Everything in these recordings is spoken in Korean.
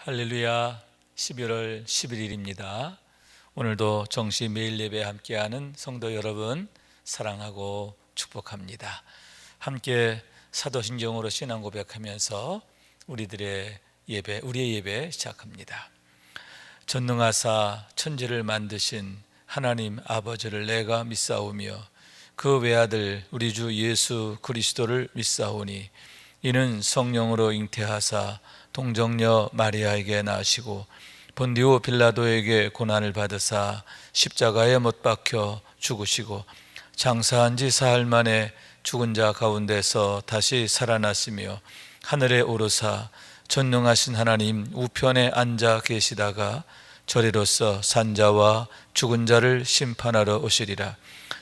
할렐루야. 11월 11일입니다. 오늘도 정시 매일 예배 함께하는 성도 여러분 사랑하고 축복합니다. 함께 사도신경으로 신앙 고백하면서 우리의 예배 시작합니다. 전능하사 천지를 만드신 하나님 아버지를 내가 믿사오며 그 외아들 우리 주 예수 그리스도를 믿사오니 이는 성령으로 잉태하사 동정녀 마리아에게 나시고 본디오 빌라도에게 고난을 받으사 십자가에 못 박혀 죽으시고 장사한 지 사흘 만에 죽은 자 가운데서 다시 살아나시며 하늘에 오르사 전능하신 하나님 우편에 앉아 계시다가 저리로서 산자와 죽은 자를 심판하러 오시리라.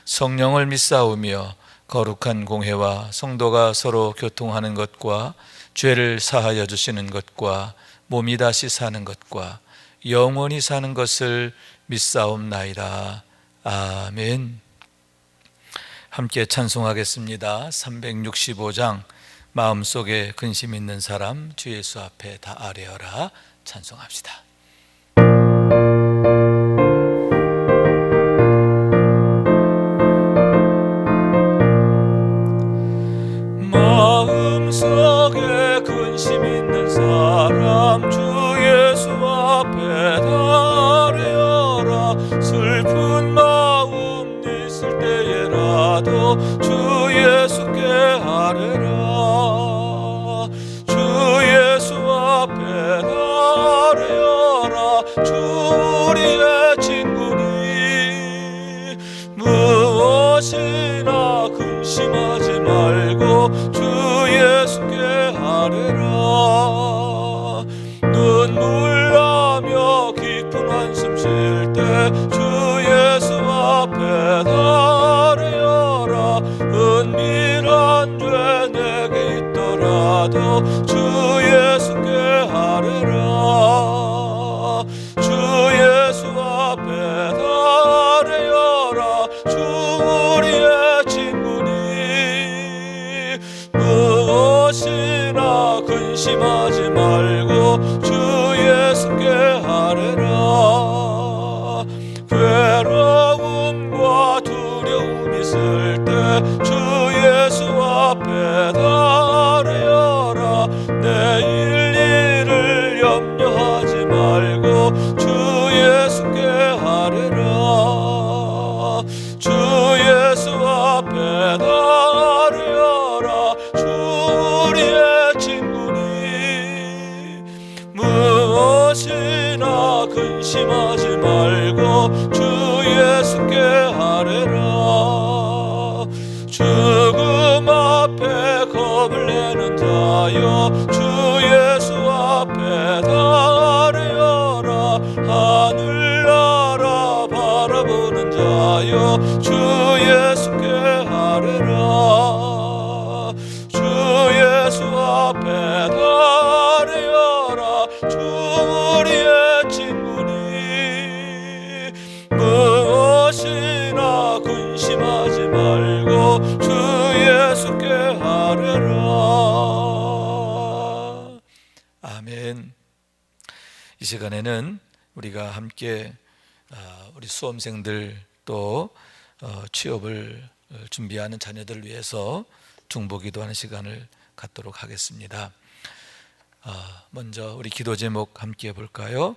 성령을 믿사오며 거룩한 공회와 성도가 서로 교통하는 것과 죄를 사하여 주시는 것과 몸이 다시 사는 것과 영원히 사는 것을 믿사옵나이다. 아멘. 함께 찬송하겠습니다. 365장 마음속에 근심 있는 사람 주 예수 앞에 다 아뢰어라. 찬송합시다. 마음속에 근심 있는 사람 주 예수 앞에 다 아뢰어라. 슬픈 마음 있을 때에라도 주 예수께 아뢰라. 주 예수 앞에 다 아뢰어라. 주 우리의 친구니 무엇이나 근심하지 말고 주 예수께 아뢰라. 눈물 나며 깊은 한숨 쉴 때 주 예수 앞에 다 아뢰어라. 은밀한 죄 내게 있더라도 주 예수께 아뢰라. 주 예수 앞에 다 아뢰어라. 주 우리의 친구니 무엇이나 근심하지 말고 주 예수께 아뢰라. 괴로움과 두려움 있을 때 주 예수 앞에 다 아뢰어라. 내일 일을 염려하지 말고 주 예수께 아뢰라. 주 예수 앞에 다 아뢰어라. 주 우리의 친구니 무엇이나 근심하지 말고 주 예수께 아뢰라. 죽음 앞에 겁을 내는 자여 주 예수 앞에 다 아뢰어라. 하늘나라 바라보는 자여 주 예수께 아뢰라. 주 예수 앞에 다 아뢰어라. 주 우리의 친구니 무엇이나 근심하지 말고 주 예수께 아뢰라. 아멘. 이 시간에는 우리가 함께 우리 수험생들 또 취업을 준비하는 자녀들을 위해서 중보기도하는 시간을 갖도록 하겠습니다. 먼저 우리 기도 제목 함께 볼까요?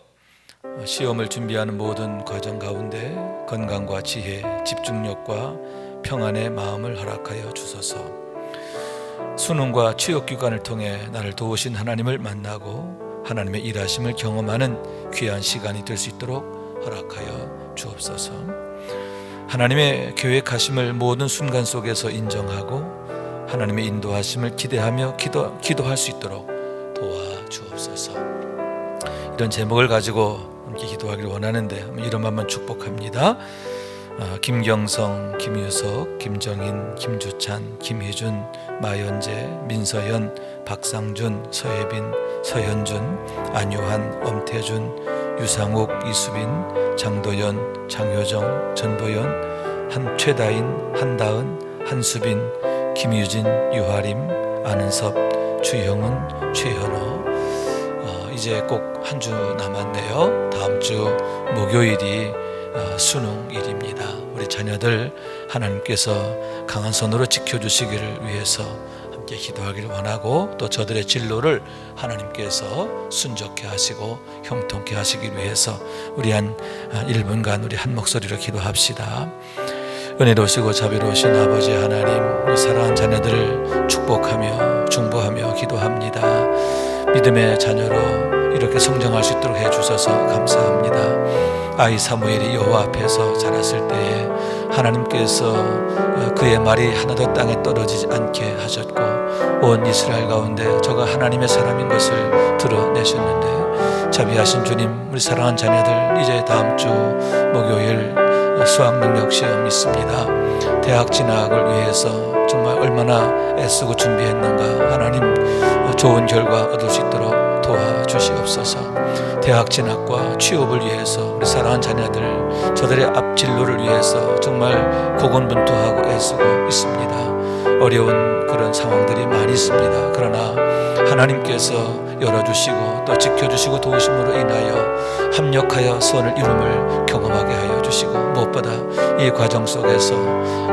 시험을 준비하는 모든 과정 가운데 건강과 지혜, 집중력과 평안의 마음을 허락하여 주소서. 수능과 취업기간을 통해 나를 도우신 하나님을 만나고 하나님의 일하심을 경험하는 귀한 시간이 될 수 있도록 허락하여 주옵소서. 하나님의 계획하심을 모든 순간 속에서 인정하고 하나님의 인도하심을 기대하며 기도할 수 있도록 도와주옵소서. 이런 제목을 가지고 함께 기도하기를 원하는데 이름 한번 축복합니다. 김경성, 김유석, 김정인, 김주찬, 김희준, 마연재, 민서연, 박상준, 서혜빈, 서현준, 안요한, 엄태준, 유상욱, 이수빈, 장도연, 장효정, 전보연, 최다인, 한다은, 한수빈, 김유진, 유하림, 안은섭, 주형은, 최현호. 이 이제 꼭 한 주 남았네요. 다음 주 목요일이 수능일입니다. 우리 자녀들 하나님께서 강한 손으로 지켜주시기를 위해서 함께 기도하기를 원하고, 또 저들의 진로를 하나님께서 순적케 하시고 형통케 하시기 위해서 우리 한 1분간 우리 한 목소리로 기도합시다. 은혜로우시고 자비로우신 아버지 하나님, 사랑하는 자녀들을 축복하며 중보하며 기도합니다. 믿음의 자녀로 이렇게 성장할 수 있도록 해주셔서 감사합니다. 아이 사무엘이 여호와 앞에서 자랐을 때에 하나님께서 그의 말이 하나도 땅에 떨어지지 않게 하셨고, 온 이스라엘 가운데 저가 하나님의 사람인 것을 드러내셨는데, 자비하신 주님, 우리 사랑하는 자녀들 이제 다음 주 목요일 수학 능력 시험 있습니다. 대학 진학을 위해서 정말 얼마나 애쓰고 준비했는가. 하나님, 좋은 결과 얻을 수 있도록 도와주시옵소서. 대학 진학과 취업을 위해서 우리 사랑하는 자녀들, 저들의 앞 진로를 위해서 정말 고군분투하고 애쓰고 있습니다. 어려운 그런 상황들이 많이 있습니다. 그러나 하나님께서 열어주시고 또 지켜주시고 도우심으로 인하여 합력하여 선을 이룸을 경험하게 하여 주시고, 무엇보다 이 과정 속에서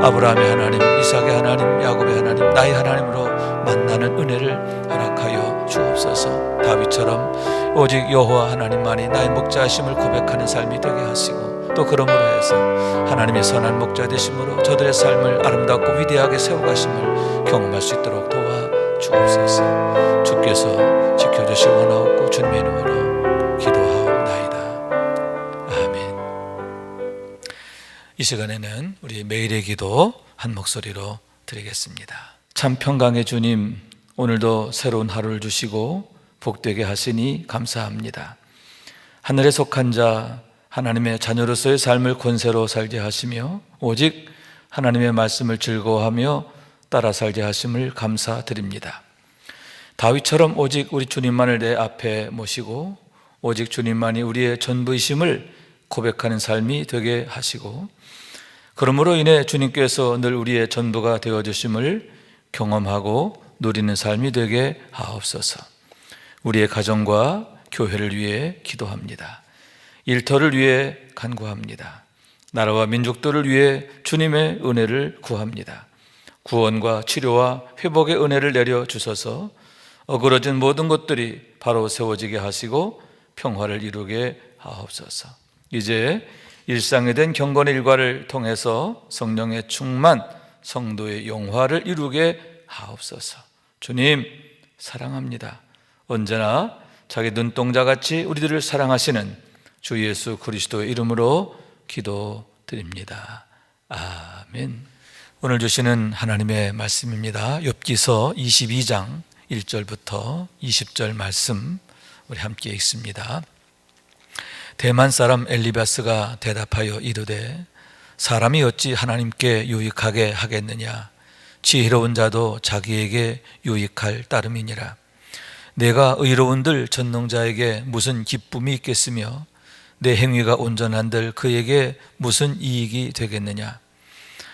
아브라함의 하나님, 이삭의 하나님, 야곱의 하나님, 나의 하나님으로 만나는 은혜를 허락하여 주옵소서. 다윗처럼 오직 여호와 하나님만이 나의 목자이심을 고백하는 삶이 되게 하시고, 또 그러므로 해서 하나님의 선한 목자 되심으로 저들의 삶을 아름답고 위대하게 세워가심을 경험할 수 있도록 도와주옵소서. 주께서 지켜주실 원하옵고 주님의 이름으로 기도하옵나이다. 아멘. 이 시간에는 우리 매일의 기도 한 목소리로 드리겠습니다. 참 평강의 주님, 오늘도 새로운 하루를 주시고 복되게 하시니 감사합니다. 하늘에 속한 자, 하나님의 자녀로서의 삶을 권세로 살게 하시며 오직 하나님의 말씀을 즐거워하며 따라 살게 하심을 감사드립니다. 다윗처럼 오직 우리 주님만을 내 앞에 모시고 오직 주님만이 우리의 전부이심을 고백하는 삶이 되게 하시고, 그러므로 인해 주님께서 늘 우리의 전부가 되어주심을 경험하고 누리는 삶이 되게 하옵소서. 우리의 가정과 교회를 위해 기도합니다. 일터를 위해 간구합니다. 나라와 민족들을 위해 주님의 은혜를 구합니다. 구원과 치료와 회복의 은혜를 내려주셔서 어그러진 모든 것들이 바로 세워지게 하시고 평화를 이루게 하옵소서. 이제 일상에 된 경건의 일과를 통해서 성령의 충만, 성도의 영화를 이루게 하옵소서. 주님 사랑합니다. 언제나 자기 눈동자같이 우리들을 사랑하시는 주 예수 그리스도의 이름으로 기도드립니다. 아멘. 오늘 주시는 하나님의 말씀입니다. 욥기서 22장 1절부터 20절 말씀 우리 함께 읽습니다. 대만 사람 엘리바스가 대답하여 이르되 사람이 어찌 하나님께 유익하게 하겠느냐. 지혜로운 자도 자기에게 유익할 따름이니라. 내가 의로운들 전능자에게 무슨 기쁨이 있겠으며 내 행위가 온전한들 그에게 무슨 이익이 되겠느냐.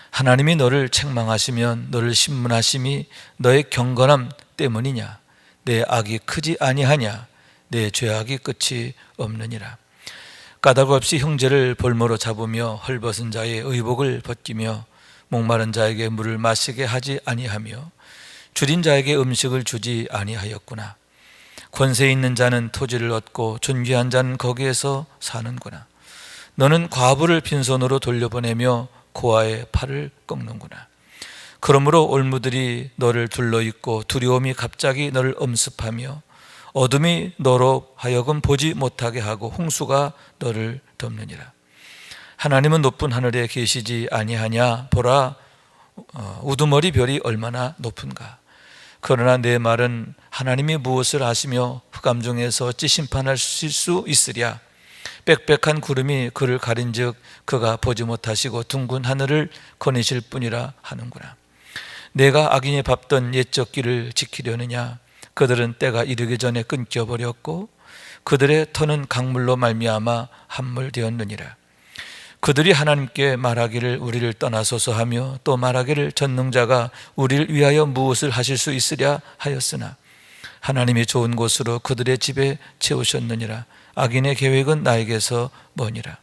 하나님이 너를 책망하시면 너를 신문하심이 너의 경건함 때문이냐. 내 악이 크지 아니하냐. 내 죄악이 끝이 없느니라. 까닭 없이 형제를 볼모로 잡으며 헐벗은 자의 의복을 벗기며 목마른 자에게 물을 마시게 하지 아니하며 줄인 자에게 음식을 주지 아니하였구나. 권세 있는 자는 토지를 얻고 존귀한 자는 거기에서 사는구나. 너는 과부를 빈손으로 돌려보내며 고아의 팔을 꺾는구나. 그러므로 올무들이 너를 둘러있고 두려움이 갑자기 너를 엄습하며 어둠이 너로 하여금 보지 못하게 하고 홍수가 너를 덮느니라. 하나님은 높은 하늘에 계시지 아니하냐. 보라, 우두머리 별이 얼마나 높은가. 그러나 내 말은 하나님이 무엇을 아시며 흑암 중에서 어찌 심판하실 수 있으랴. 빽빽한 구름이 그를 가린즉 그가 보지 못하시고 둥근 하늘을 거니실 뿐이라 하는구나. 내가 악인이 밟던 옛적 길을 지키려느냐. 그들은 때가 이르기 전에 끊겨버렸고 그들의 터는 강물로 말미암아 함몰되었느니라. 그들이 하나님께 말하기를 우리를 떠나소서 하며 또 말하기를 전능자가 우리를 위하여 무엇을 하실 수 있으랴 하였으나 하나님이 좋은 곳으로 그들의 집에 채우셨느니라. 악인의 계획은 나에게서 머니라.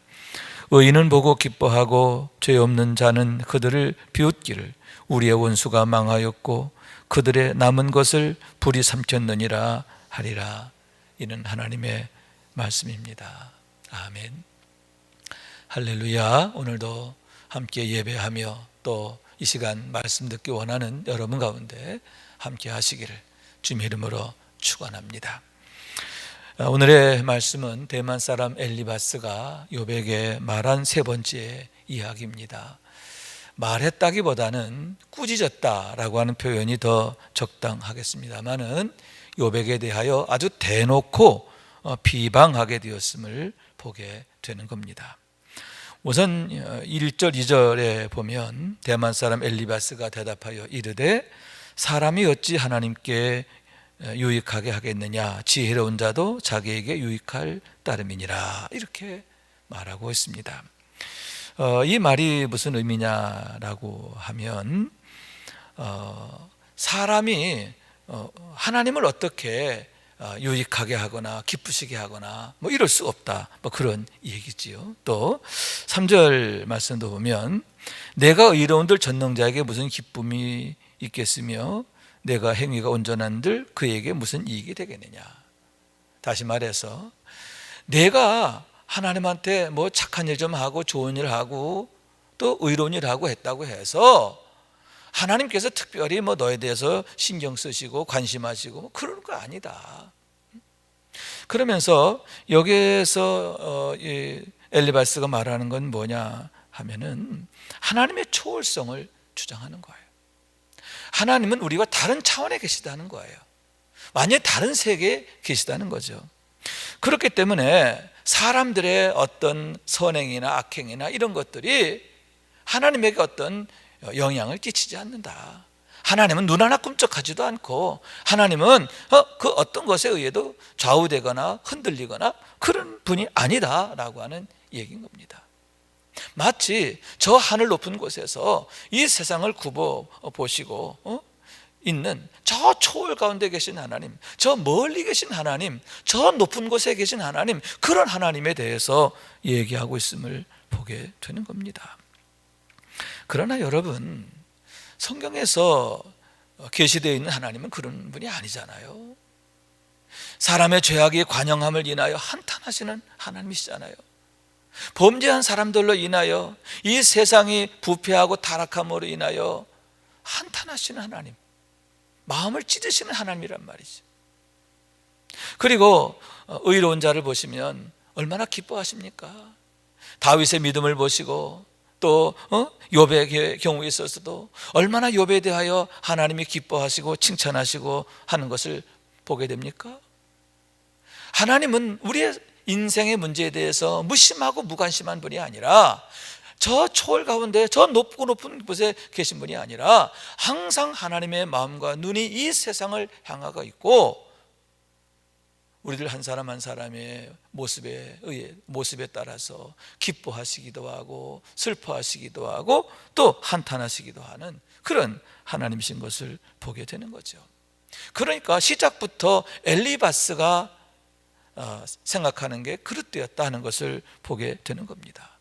의인은 보고 기뻐하고 죄 없는 자는 그들을 비웃기를. 우리의 원수가 망하였고 그들의 남은 것을 불이 삼켰느니라 하리라. 이는 하나님의 말씀입니다. 아멘. 할렐루야. 오늘도 함께 예배하며 또 이 시간 말씀 듣기 원하는 여러분 가운데 함께 하시기를 주님의 이름으로 축원합니다. 오늘의 말씀은 대만 사람 엘리바스가 욥에게 말한 세 번째 이야기입니다. 말했다기보다는 꾸짖었다라고 하는 표현이 더 적당하겠습니다만은 욥에게 대하여 아주 대놓고 비방하게 되었음을 보게 되는 겁니다. 우선 1절 2절에 보면 대만 사람 엘리바스가 대답하여 이르되 사람이 어찌 하나님께 유익하게 하겠느냐, 지혜로운 자도 자기에게 유익할 따름이니라, 이렇게 말하고 있습니다. 이 말이 무슨 의미냐라고 하면 사람이 하나님을 어떻게 유익하게 하거나 기쁘시게 하거나 뭐 이럴 수 없다, 뭐 그런 얘기지요. 또 3절 말씀도 보면 내가 의로운들 전능자에게 무슨 기쁨이 있겠으며 내가 행위가 온전한들 그에게 무슨 이익이 되겠느냐. 다시 말해서 내가 하나님한테 뭐 착한 일 좀 하고 좋은 일 하고 또 의로운 일 하고 했다고 해서 하나님께서 특별히 뭐 너에 대해서 신경 쓰시고 관심하시고 그런 거 아니다. 그러면서 여기에서 엘리바스가 말하는 건 뭐냐 하면은 하나님의 초월성을 주장하는 거예요. 하나님은 우리와 다른 차원에 계시다는 거예요. 완전히 다른 세계에 계시다는 거죠. 그렇기 때문에 사람들의 어떤 선행이나 악행이나 이런 것들이 하나님에게 어떤 영향을 끼치지 않는다. 하나님은 눈 하나 꿈쩍하지도 않고 하나님은 그 어떤 것에 의해도 좌우되거나 흔들리거나 그런 분이 아니다라고 하는 얘기인 겁니다. 마치 저 하늘 높은 곳에서 이 세상을 굽어 보시고 있는 저 초월 가운데 계신 하나님, 저 멀리 계신 하나님, 저 높은 곳에 계신 하나님, 그런 하나님에 대해서 얘기하고 있음을 보게 되는 겁니다. 그러나 여러분, 성경에서 계시되어 있는 하나님은 그런 분이 아니잖아요. 사람의 죄악이 관영함을 인하여 한탄하시는 하나님이시잖아요. 범죄한 사람들로 인하여 이 세상이 부패하고 타락함으로 인하여 한탄하시는 하나님, 마음을 찢으시는 하나님이란 말이죠. 그리고 의로운 자를 보시면 얼마나 기뻐하십니까? 다윗의 믿음을 보시고 또 욥의 경우에 있어서도 얼마나 욥에 대하여 하나님이 기뻐하시고 칭찬하시고 하는 것을 보게 됩니까? 하나님은 우리의 인생의 문제에 대해서 무심하고 무관심한 분이 아니라 저 초월 가운데 저 높고 높은 곳에 계신 분이 아니라 항상 하나님의 마음과 눈이 이 세상을 향하고 있고 우리들 한 사람 한 사람의 모습에 따라서 기뻐하시기도 하고 슬퍼하시기도 하고 또 한탄하시기도 하는 그런 하나님이신 것을 보게 되는 거죠. 그러니까 시작부터 엘리바스가 생각하는 게 그릇되었다 하는 것을 보게 되는 겁니다.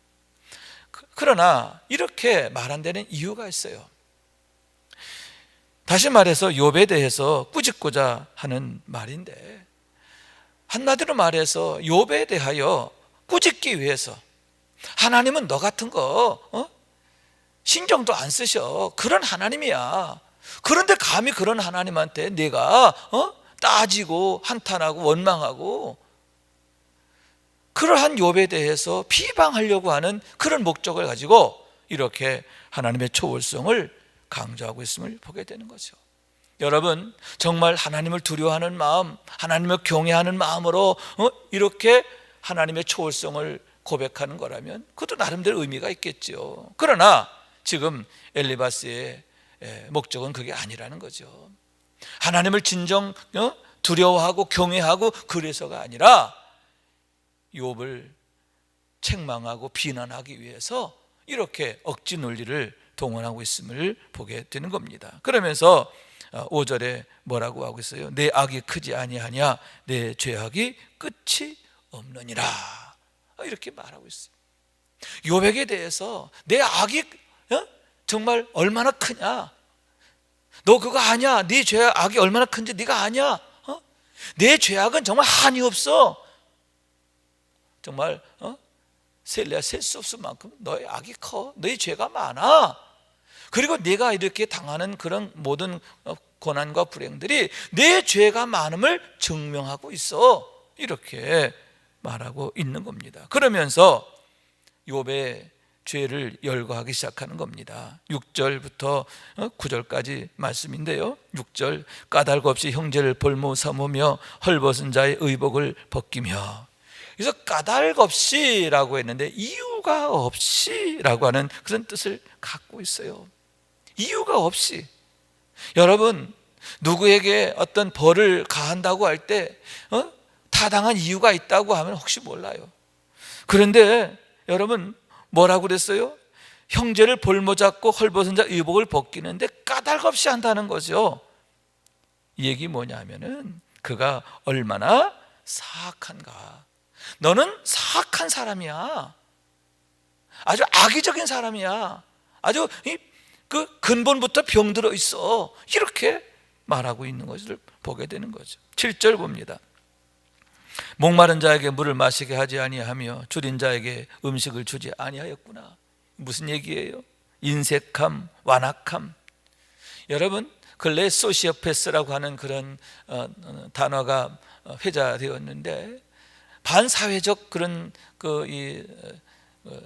그러나 이렇게 말 안 되는 이유가 있어요. 다시 말해서 욥에 대해서 꾸짖고자 하는 말인데, 한마디로 말해서 욥에 대하여 꾸짖기 위해서 하나님은 너 같은 거 신경도 안 쓰셔, 그런 하나님이야. 그런데 감히 그런 하나님한테 내가 따지고 한탄하고 원망하고 그러한 욥에 대해서 비방하려고 하는 그런 목적을 가지고 이렇게 하나님의 초월성을 강조하고 있음을 보게 되는 거죠. 여러분, 정말 하나님을 두려워하는 마음, 하나님을 경외하는 마음으로 이렇게 하나님의 초월성을 고백하는 거라면 그것도 나름대로 의미가 있겠죠. 그러나 지금 엘리바스의 목적은 그게 아니라는 거죠. 하나님을 진정 두려워하고 경외하고 그래서가 아니라 욥을 책망하고 비난하기 위해서 이렇게 억지 논리를 동원하고 있음을 보게 되는 겁니다. 그러면서 5절에 뭐라고 하고 있어요? 내 악이 크지 아니하냐, 내 죄악이 끝이 없느니라, 이렇게 말하고 있어요. 욥에게 대해서 내 악이 정말 얼마나 크냐, 너 그거 아냐, 네 죄악이 얼마나 큰지 네가 아냐, 내 죄악은 정말 한이 없어, 정말 셀래야 셀 수 없을 만큼 너의 악이 커, 너의 죄가 많아. 그리고 네가 이렇게 당하는 그런 모든 고난과 불행들이 내 죄가 많음을 증명하고 있어, 이렇게 말하고 있는 겁니다. 그러면서 욥의 죄를 열거하기 시작하는 겁니다. 6절부터 9절까지 말씀인데요, 6절, 까닭 없이 형제를 볼모 삼으며 헐벗은 자의 의복을 벗기며. 그래서 까닭 없이라고 했는데 이유가 없이라고 하는 그런 뜻을 갖고 있어요. 이유가 없이. 여러분, 누구에게 어떤 벌을 가한다고 할 때 타당한 이유가 있다고 하면 혹시 몰라요. 그런데 여러분, 뭐라고 그랬어요? 형제를 볼모 잡고 헐벗은 자 의복을 벗기는데 까닭 없이 한다는 거죠. 이 얘기 뭐냐면은 그가 얼마나 사악한가. 너는 사악한 사람이야. 아주 악의적인 사람이야. 아주 그 근본부터 병들어 있어, 이렇게 말하고 있는 것을 보게 되는 거죠. 7절 봅니다. 목마른 자에게 물을 마시게 하지 아니하며 줄인 자에게 음식을 주지 아니하였구나. 무슨 얘기예요? 인색함, 완악함. 여러분, 근래 소시오패스라고 하는 그런 단어가 회자되었는데, 반사회적 그런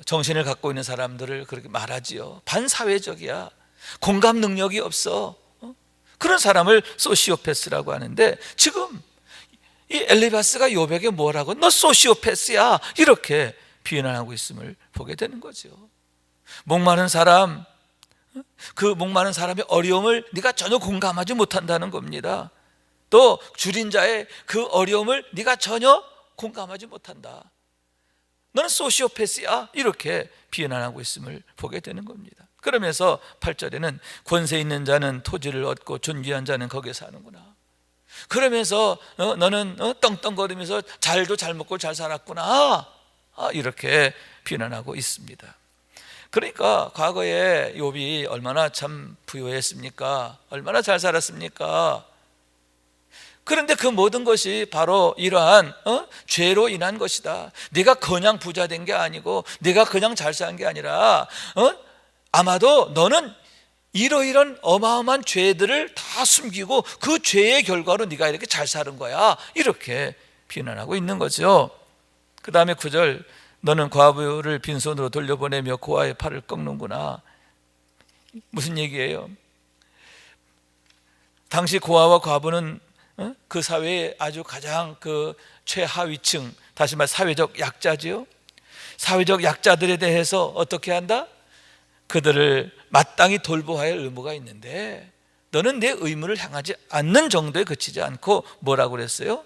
정신을 갖고 있는 사람들을 그렇게 말하지요. 반사회적이야, 공감 능력이 없어, 그런 사람을 소시오패스라고 하는데, 지금 이 엘리바스가 욥에게 뭐라고, 너 소시오패스야, 이렇게 비난하고 있음을 보게 되는 거죠. 목마른 사람, 그 목마른 사람의 어려움을 네가 전혀 공감하지 못한다는 겁니다. 또 줄인 자의 그 어려움을 네가 전혀 공감하지 못한다. 너는 소시오패스야, 이렇게 비난하고 있음을 보게 되는 겁니다. 그러면서 8절에는 권세 있는 자는 토지를 얻고 존귀한 자는 거기에 사는구나. 그러면서 너는 떵떵거리면서 잘도 잘 먹고 잘 살았구나, 이렇게 비난하고 있습니다. 그러니까 과거에 욥이 얼마나 참 부유했습니까? 얼마나 잘 살았습니까? 그런데 그 모든 것이 바로 이러한 죄로 인한 것이다. 네가 그냥 부자 된 게 아니고 네가 그냥 잘 산 게 아니라 아마도 너는 이러이런 어마어마한 죄들을 다 숨기고 그 죄의 결과로 네가 이렇게 잘 사는 거야, 이렇게 비난하고 있는 거죠. 그 다음에 9절, 너는 과부를 빈손으로 돌려보내며 고아의 팔을 꺾는구나. 무슨 얘기예요? 당시 고아와 과부는 그 사회의 아주 가장 그 최하위층, 다시 말해 사회적 약자지요. 사회적 약자들에 대해서 어떻게 한다? 그들을 마땅히 돌보아야 할 의무가 있는데 너는 내 의무를 향하지 않는 정도에 그치지 않고 뭐라고 그랬어요?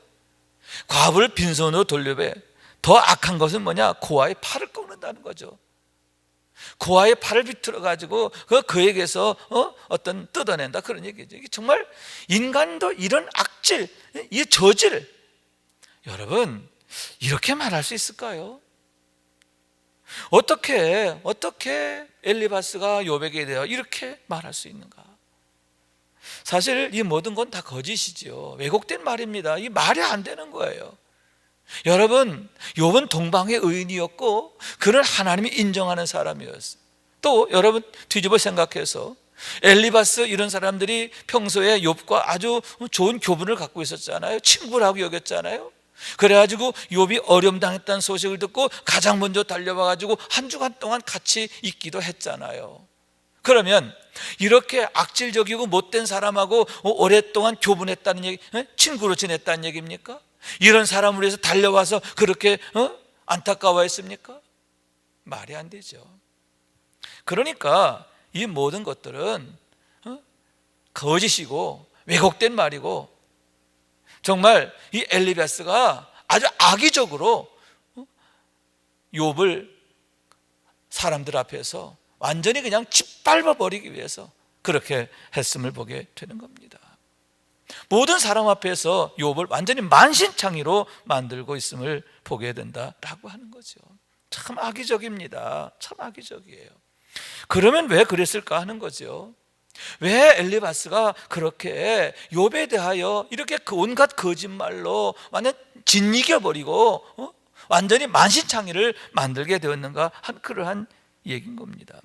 과부를 빈손으로 돌려배. 더 악한 것은 뭐냐? 고아의 팔을 꺾는다는 거죠. 고아의 팔을 비틀어 가지고 그에게서 어떤 뜯어낸다, 그런 얘기죠. 이게 정말 인간도 이런 악질, 이 저질, 여러분 이렇게 말할 수 있을까요? 어떻게 엘리바스가 욥에게 대하여 이렇게 말할 수 있는가? 사실 이 모든 건 다 거짓이지요. 왜곡된 말입니다. 이 말이 안 되는 거예요. 여러분, 욥은 동방의 의인이었고 그를 하나님이 인정하는 사람이었어요. 또 여러분 뒤집어 생각해서 엘리바스 이런 사람들이 평소에 욥과 아주 좋은 교분을 갖고 있었잖아요. 친구라고 여겼잖아요. 그래가지고 욥이 어려움 당했다는 소식을 듣고 가장 먼저 달려와 가지고 한 주간 동안 같이 있기도 했잖아요. 그러면 이렇게 악질적이고 못된 사람하고 오랫동안 교분했다는 얘기, 친구로 지냈다는 얘기입니까? 이런 사람을 위해서 달려와서 그렇게 안타까워했습니까? 말이 안 되죠. 그러니까 이 모든 것들은 거짓이고 왜곡된 말이고, 정말 이 엘리바스가 아주 악의적으로 욥을 사람들 앞에서 완전히 그냥 짓밟아 버리기 위해서 그렇게 했음을 보게 되는 겁니다. 모든 사람 앞에서 욥을 완전히 만신창이로 만들고 있음을 보게 된다라고 하는 거죠. 참 악의적입니다. 참 악의적이에요. 그러면 왜 그랬을까 하는 거죠. 왜 엘리바스가 그렇게 욥에 대하여 이렇게 그 온갖 거짓말로 완전 짓이겨버리고 완전히 만신창이를 만들게 되었는가 한 그러한 얘기인 겁니다.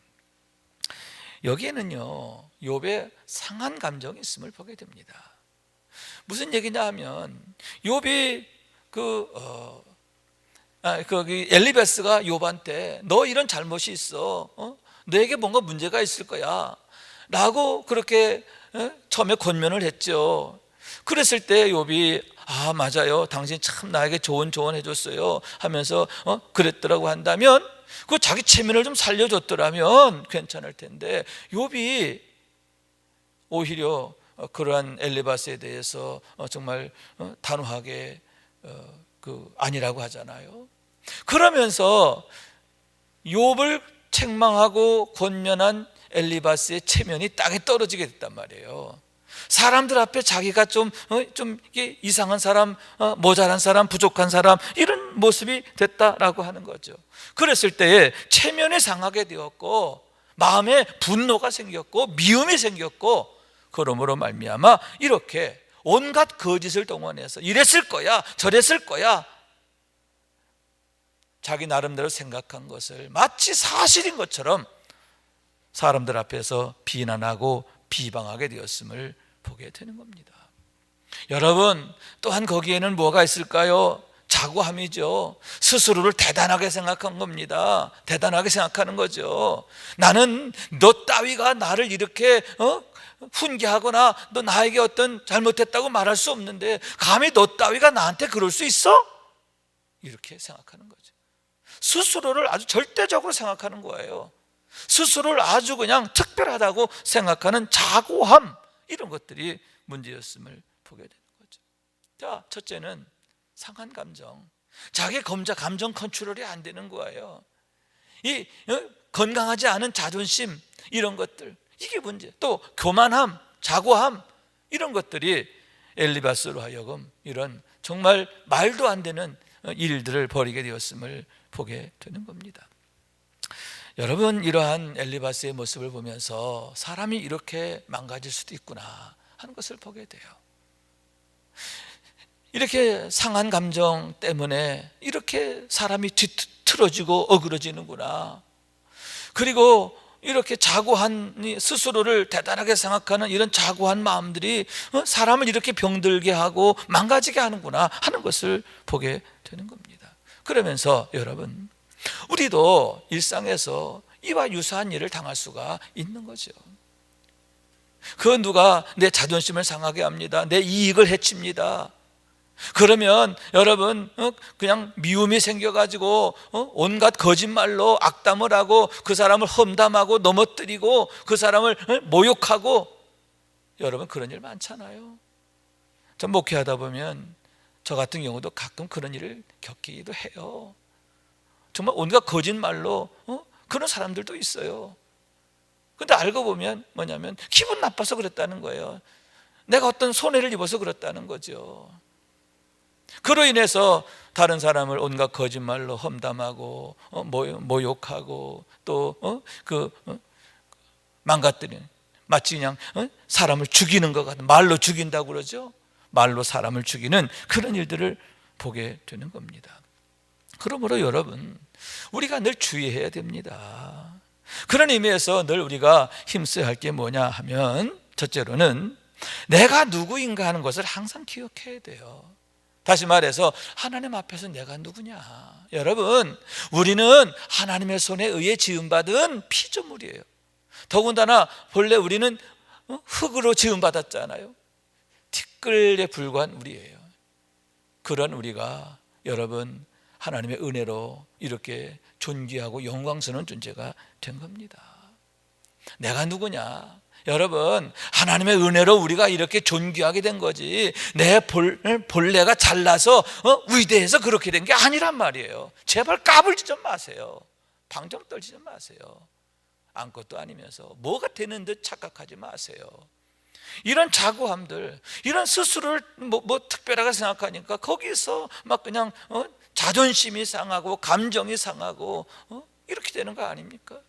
여기에는요 욥의 상한 감정이 있음을 보게 됩니다. 무슨 얘기냐 하면 욥이 거기 엘리바스가 욥한테 너 이런 잘못이 있어, 너에게 뭔가 문제가 있을 거야 라고 그렇게 처음에 권면을 했죠. 그랬을 때 욥이 아 맞아요, 당신 참 나에게 좋은 조언 해줬어요 하면서 그랬더라고 한다면, 그 자기 체면을 좀 살려줬더라면 괜찮을 텐데, 욥이 오히려 그러한 엘리바스에 대해서 정말 단호하게 아니라고 하잖아요. 그러면서 욥을 책망하고 권면한 엘리바스의 체면이 땅에 떨어지게 됐단 말이에요. 사람들 앞에 자기가 좀 이상한 사람, 모자란 사람, 부족한 사람, 이런 모습이 됐다라고 하는 거죠. 그랬을 때에 체면이 상하게 되었고 마음에 분노가 생겼고 미움이 생겼고, 그러므로 말미암아 이렇게 온갖 거짓을 동원해서 이랬을 거야 저랬을 거야, 자기 나름대로 생각한 것을 마치 사실인 것처럼 사람들 앞에서 비난하고 비방하게 되었음을 보게 되는 겁니다. 여러분, 또한 거기에는 뭐가 있을까요? 자고함이죠. 스스로를 대단하게 생각한 겁니다. 대단하게 생각하는 거죠. 나는 너 따위가 나를 이렇게 훈계하거나 너 나에게 어떤 잘못했다고 말할 수 없는데 감히 너 따위가 나한테 그럴 수 있어? 이렇게 생각하는 거죠. 스스로를 아주 절대적으로 생각하는 거예요. 스스로를 아주 그냥 특별하다고 생각하는 자고함, 이런 것들이 문제였음을 보게 되는 거죠. 자, 첫째는 상한 감정, 자기 감정 컨트롤이 안 되는 거예요. 이 건강하지 않은 자존심, 이런 것들, 이게 문제. 또 교만함, 자고함, 이런 것들이 엘리바스로 하여금 이런 정말 말도 안 되는 일들을 벌이게 되었음을 보게 되는 겁니다. 여러분, 이러한 엘리바스의 모습을 보면서 사람이 이렇게 망가질 수도 있구나 하는 것을 보게 돼요. 이렇게 상한 감정 때문에 이렇게 사람이 뒤틀어지고 어그러지는구나. 그리고 이렇게 자고한, 스스로를 대단하게 생각하는 이런 자고한 마음들이 사람을 이렇게 병들게 하고 망가지게 하는구나 하는 것을 보게 되는 겁니다. 그러면서 여러분, 우리도 일상에서 이와 유사한 일을 당할 수가 있는 거죠. 그 누가 내 자존심을 상하게 합니다. 내 이익을 해칩니다. 그러면 여러분 그냥 미움이 생겨가지고 온갖 거짓말로 악담을 하고 그 사람을 험담하고 넘어뜨리고 그 사람을 모욕하고, 여러분 그런 일 많잖아요. 전 목회하다 보면 저 같은 경우도 가끔 그런 일을 겪기도 해요. 정말 온갖 거짓말로 그런 사람들도 있어요. 근데 알고 보면 뭐냐면 기분 나빠서 그랬다는 거예요. 내가 어떤 손해를 입어서 그랬다는 거죠. 그로 인해서 다른 사람을 온갖 거짓말로 험담하고 모욕하고 또 망가뜨리는, 마치 그냥 사람을 죽이는 것 같은, 말로 죽인다고 그러죠. 말로 사람을 죽이는 그런 일들을 보게 되는 겁니다. 그러므로 여러분, 우리가 늘 주의해야 됩니다. 그런 의미에서 늘 우리가 힘써야 할 게 뭐냐 하면, 첫째로는 내가 누구인가 하는 것을 항상 기억해야 돼요. 다시 말해서 하나님 앞에서 내가 누구냐. 여러분, 우리는 하나님의 손에 의해 지음받은 피조물이에요. 더군다나 본래 우리는 흙으로 지음받았잖아요. 티끌에 불과한 우리예요. 그런 우리가 여러분 하나님의 은혜로 이렇게 존귀하고 영광스러운 존재가 된 겁니다. 내가 누구냐? 여러분, 하나님의 은혜로 우리가 이렇게 존귀하게 된 거지, 내 본래가 잘나서 위대해서 그렇게 된 게 아니란 말이에요. 제발 까불지 좀 마세요. 방정 떨지 좀 마세요. 아무것도 아니면서 뭐가 되는 듯 착각하지 마세요. 이런 자고함들, 이런 스스로를 뭐 특별하게 생각하니까 거기서 막 그냥 자존심이 상하고 감정이 상하고 이렇게 되는 거 아닙니까?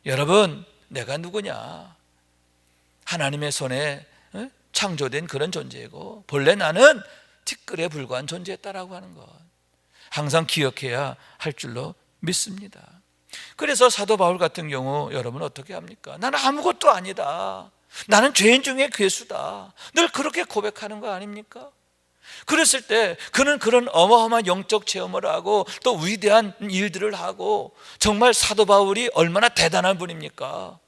여러분, 내가 누구냐? 하나님의 손에 창조된 그런 존재이고 본래 나는 티끌에 불과한 존재였다라고 하는 것 항상 기억해야 할 줄로 믿습니다. 그래서 사도 바울 같은 경우 여러분 어떻게 합니까? 나는 아무것도 아니다, 나는 죄인 중에 괴수다, 늘 그렇게 고백하는 거 아닙니까? 그랬을 때 그는 그런 어마어마한 영적 체험을 하고 또 위대한 일들을 하고 정말 사도 바울이 얼마나 대단한 분입니까?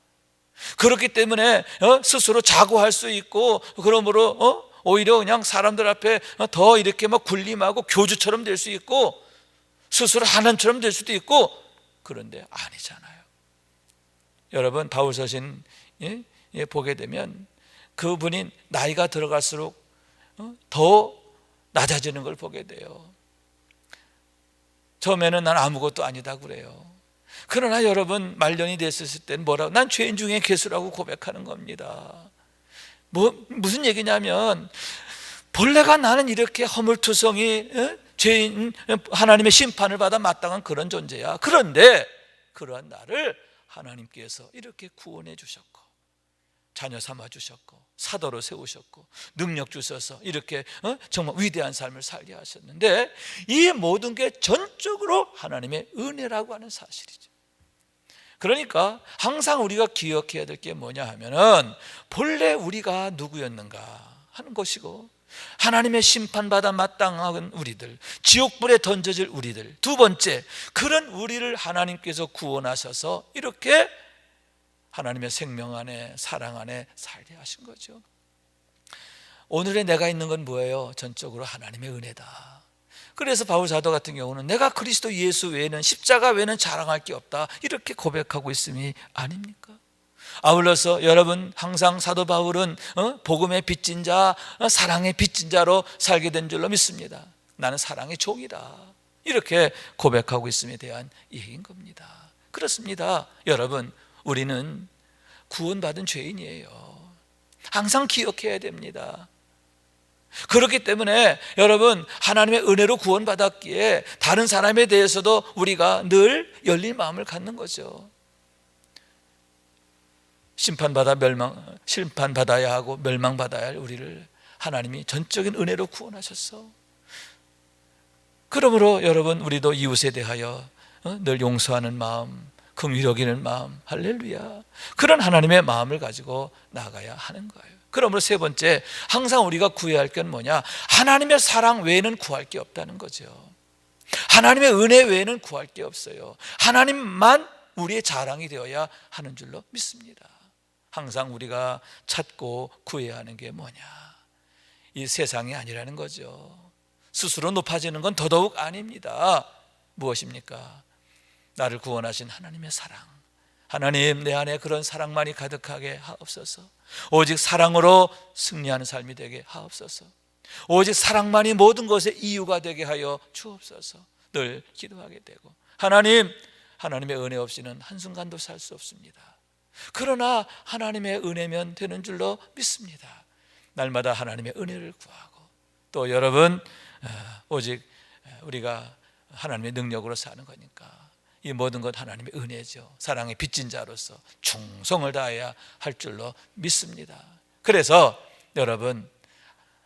그렇기 때문에 스스로 자고할 수 있고 그러므로 오히려 그냥 사람들 앞에 더 이렇게 막 군림하고 교주처럼 될 수 있고 스스로 하나님처럼 될 수도 있고, 그런데 아니잖아요. 여러분 바울 서신 보게 되면 그분이 나이가 들어갈수록 더 낮아지는 걸 보게 돼요. 처음에는 난 아무것도 아니다 그래요. 그러나 여러분 말년이 됐을 때는 뭐라고? 난 죄인 중에 괴수라고 고백하는 겁니다. 무슨 얘기냐면 본래가 나는 이렇게 허물투성이 죄인, 하나님의 심판을 받아 마땅한 그런 존재야. 그런데 그러한 나를 하나님께서 이렇게 구원해 주셨고 자녀 삼아 주셨고 사도로 세우셨고 능력 주셔서 이렇게 정말 위대한 삶을 살게 하셨는데 이 모든 게 전적으로 하나님의 은혜라고 하는 사실이죠. 그러니까 항상 우리가 기억해야 될 게 뭐냐 하면은 본래 우리가 누구였는가 하는 것이고 하나님의 심판받아 마땅한 우리들, 지옥불에 던져질 우리들, 두 번째 그런 우리를 하나님께서 구원하셔서 이렇게 하나님의 생명 안에 사랑 안에 살게 하신 거죠. 오늘의 내가 있는 건 뭐예요? 전적으로 하나님의 은혜다. 그래서 바울 사도 같은 경우는 내가 그리스도 예수 외에는 십자가 외에는 자랑할 게 없다 이렇게 고백하고 있음이 아닙니까? 아울러서 여러분 항상 사도 바울은 복음의 빚진 자, 사랑의 빚진 자로 살게 된 줄로 믿습니다. 나는 사랑의 종이다 이렇게 고백하고 있음에 대한 얘기인 겁니다. 그렇습니다. 여러분 우리는 구원받은 죄인이에요. 항상 기억해야 됩니다. 그렇기 때문에 여러분 하나님의 은혜로 구원받았기에 다른 사람에 대해서도 우리가 늘 열린 마음을 갖는 거죠. 심판받아야 하고 멸망받아야 할 우리를 하나님이 전적인 은혜로 구원하셨어. 그러므로 여러분 우리도 이웃에 대하여 늘 용서하는 마음, 긍휼히 여기는 마음, 할렐루야, 그런 하나님의 마음을 가지고 나아가야 하는 거예요. 그러므로 세 번째, 항상 우리가 구해야 할 건 뭐냐? 하나님의 사랑 외에는 구할 게 없다는 거죠. 하나님의 은혜 외에는 구할 게 없어요. 하나님만 우리의 자랑이 되어야 하는 줄로 믿습니다. 항상 우리가 찾고 구해야 하는 게 뭐냐? 이 세상이 아니라는 거죠. 스스로 높아지는 건 더더욱 아닙니다. 무엇입니까? 나를 구원하신 하나님의 사랑. 하나님 내 안에 그런 사랑만이 가득하게 하옵소서. 오직 사랑으로 승리하는 삶이 되게 하옵소서. 오직 사랑만이 모든 것의 이유가 되게 하여 주옵소서. 늘 기도하게 되고 하나님의 은혜 없이는 한순간도 살 수 없습니다. 그러나 하나님의 은혜면 되는 줄로 믿습니다. 날마다 하나님의 은혜를 구하고 또 여러분 오직 우리가 하나님의 능력으로 사는 거니까 이 모든 것 하나님의 은혜죠. 사랑의 빚진 자로서 충성을 다해야 할 줄로 믿습니다. 그래서 여러분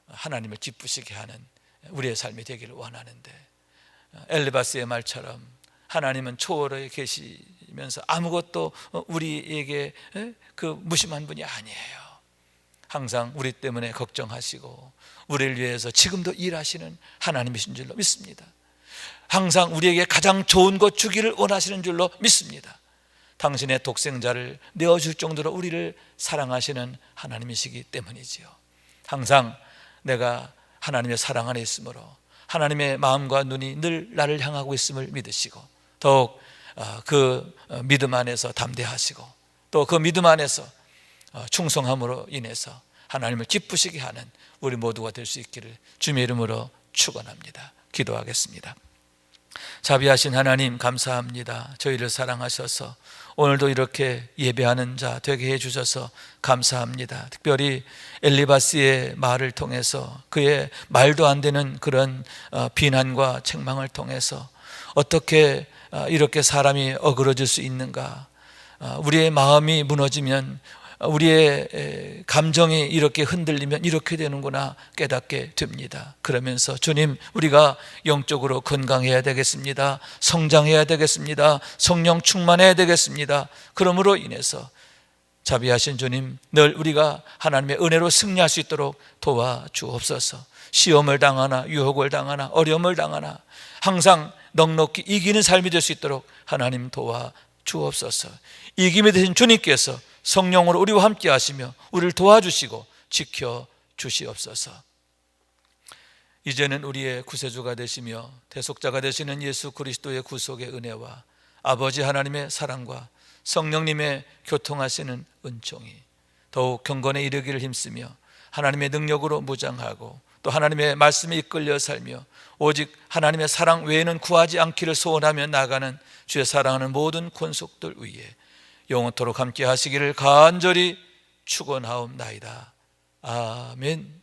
하나님을 기쁘시게 하는 우리의 삶이 되기를 원하는데 엘리바스의 말처럼 하나님은 초월에 계시면서 아무것도 우리에게 그 무심한 분이 아니에요. 항상 우리 때문에 걱정하시고 우리를 위해서 지금도 일하시는 하나님이신 줄로 믿습니다. 항상 우리에게 가장 좋은 것 주기를 원하시는 줄로 믿습니다. 당신의 독생자를 내어줄 정도로 우리를 사랑하시는 하나님이시기 때문이지요. 항상 내가 하나님의 사랑 안에 있으므로 하나님의 마음과 눈이 늘 나를 향하고 있음을 믿으시고 더욱 그 믿음 안에서 담대하시고 또 그 믿음 안에서 충성함으로 인해서 하나님을 기쁘시게 하는 우리 모두가 될 수 있기를 주님의 이름으로 축원합니다. 기도하겠습니다. 자비하신 하나님 감사합니다. 저희를 사랑하셔서 오늘도 이렇게 예배하는 자 되게 해주셔서 감사합니다. 특별히 엘리바스의 말을 통해서 그의 말도 안 되는 그런 비난과 책망을 통해서 어떻게 이렇게 사람이 어그러질 수 있는가, 우리의 마음이 무너지면, 우리의 감정이 이렇게 흔들리면 이렇게 되는구나 깨닫게 됩니다. 그러면서 주님, 우리가 영적으로 건강해야 되겠습니다. 성장해야 되겠습니다. 성령 충만해야 되겠습니다. 그러므로 인해서 자비하신 주님, 늘 우리가 하나님의 은혜로 승리할 수 있도록 도와주옵소서. 시험을 당하나 유혹을 당하나 어려움을 당하나 항상 넉넉히 이기는 삶이 될 수 있도록 하나님 도와주옵소서. 이김이 되신 주님께서 성령으로 우리와 함께 하시며 우리를 도와주시고 지켜주시옵소서. 이제는 우리의 구세주가 되시며 대속자가 되시는 예수 그리스도의 구속의 은혜와 아버지 하나님의 사랑과 성령님의 교통하시는 은총이 더욱 경건에 이르기를 힘쓰며 하나님의 능력으로 무장하고 또 하나님의 말씀에 이끌려 살며 오직 하나님의 사랑 외에는 구하지 않기를 소원하며 나가는 주의 사랑하는 모든 권속들 위에 영원토록 함께 하시기를 간절히 축원하옵나이다. 아멘.